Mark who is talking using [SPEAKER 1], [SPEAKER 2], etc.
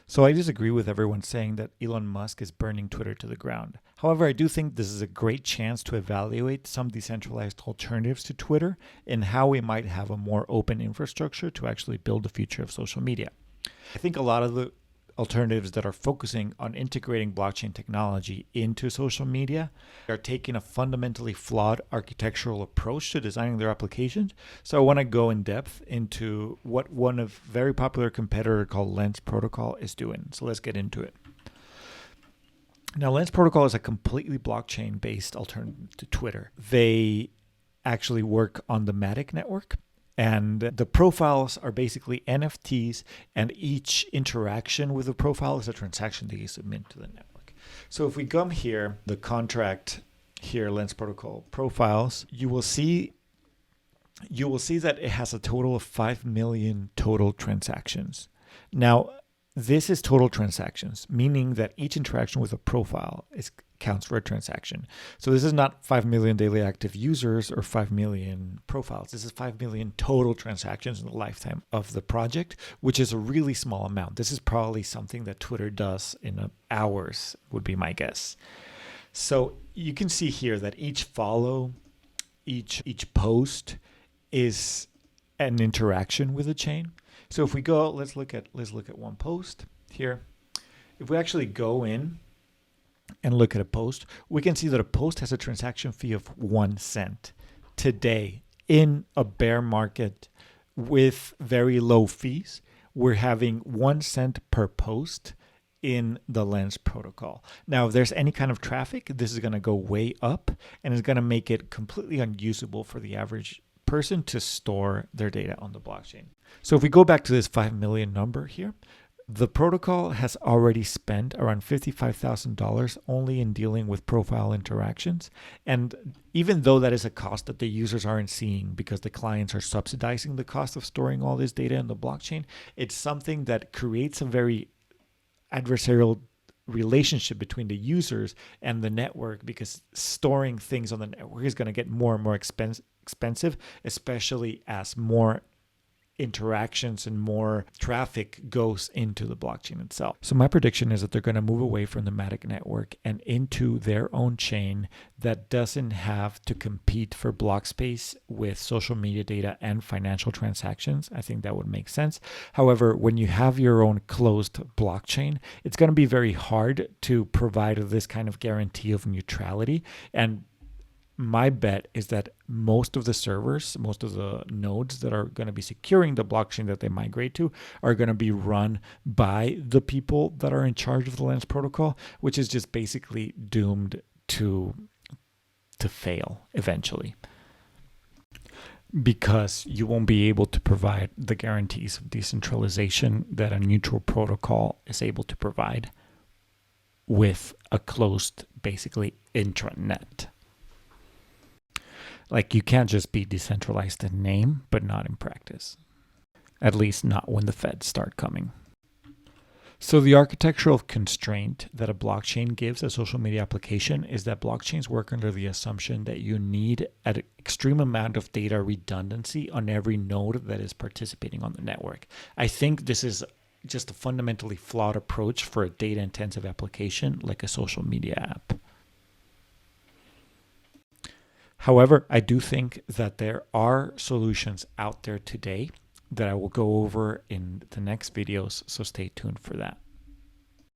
[SPEAKER 1] So I disagree with everyone saying that Elon Musk is burning Twitter to the ground. However, I do think this is a great chance to evaluate some decentralized alternatives to Twitter and how we might have a more open infrastructure to actually build the future of social media. I think a lot of the alternatives that are focusing on integrating blockchain technology into social media are taking a fundamentally flawed architectural approach to designing their applications. So I want to go in depth into what one of very popular competitor called Lens Protocol is doing. So let's get into it. Now, Lens Protocol is a completely blockchain-based alternative to Twitter. They actually work on the Matic network. And the profiles are basically NFTs, and each interaction with the profile is a transaction that you submit to the network. So if we come here, the contract here, Lens Protocol profiles, you will see that it has a total of 5 million total transactions. Now, this is total transactions, meaning that each interaction with a profile counts for a transaction. So this is not 5 million daily active users or 5 million profiles. This is 5 million total transactions in the lifetime of the project, which is a really small amount. This is probably something that Twitter does in hours, would be my guess. So you can see here that each follow, each post is an interaction with the chain. So if we go, let's look at one post here. If we actually go in and look at a post, we can see that a post has a transaction fee of 1 cent. Today, in a bear market with very low fees, we're having 1 cent per post in the Lens protocol. Now, if there's any kind of traffic, this is going to go way up and it's going to make it completely unusable for the average person to store their data on the blockchain. So if we go back to this 5 million number here, the protocol has already spent around $55,000 only in dealing with profile interactions. And even though that is a cost that the users aren't seeing because the clients are subsidizing the cost of storing all this data in the blockchain, it's something that creates a very adversarial relationship between the users and the network, because storing things on the network is going to get more and more expensive, especially as more interactions and more traffic goes into the blockchain itself. So my prediction is that they're going to move away from the Matic network and into their own chain that doesn't have to compete for block space with social media data and financial transactions. I think that would make sense. However, when you have your own closed blockchain, it's going to be very hard to provide this kind of guarantee of neutrality. And my bet is that most of the servers, most of the nodes that are going to be securing the blockchain that they migrate to are going to be run by the people that are in charge of the Lens protocol, which is just basically doomed to fail eventually, because you won't be able to provide the guarantees of decentralization that a neutral protocol is able to provide with a closed, basically, intranet. Like, you can't just be decentralized in name, but not in practice. At least not when the feds start coming. So the architectural constraint that a blockchain gives a social media application is that blockchains work under the assumption that you need an extreme amount of data redundancy on every node that is participating on the network. I think this is just a fundamentally flawed approach for a data-intensive application like a social media app. However, I do think that there are solutions out there today that I will go over in the next videos, so stay tuned for that.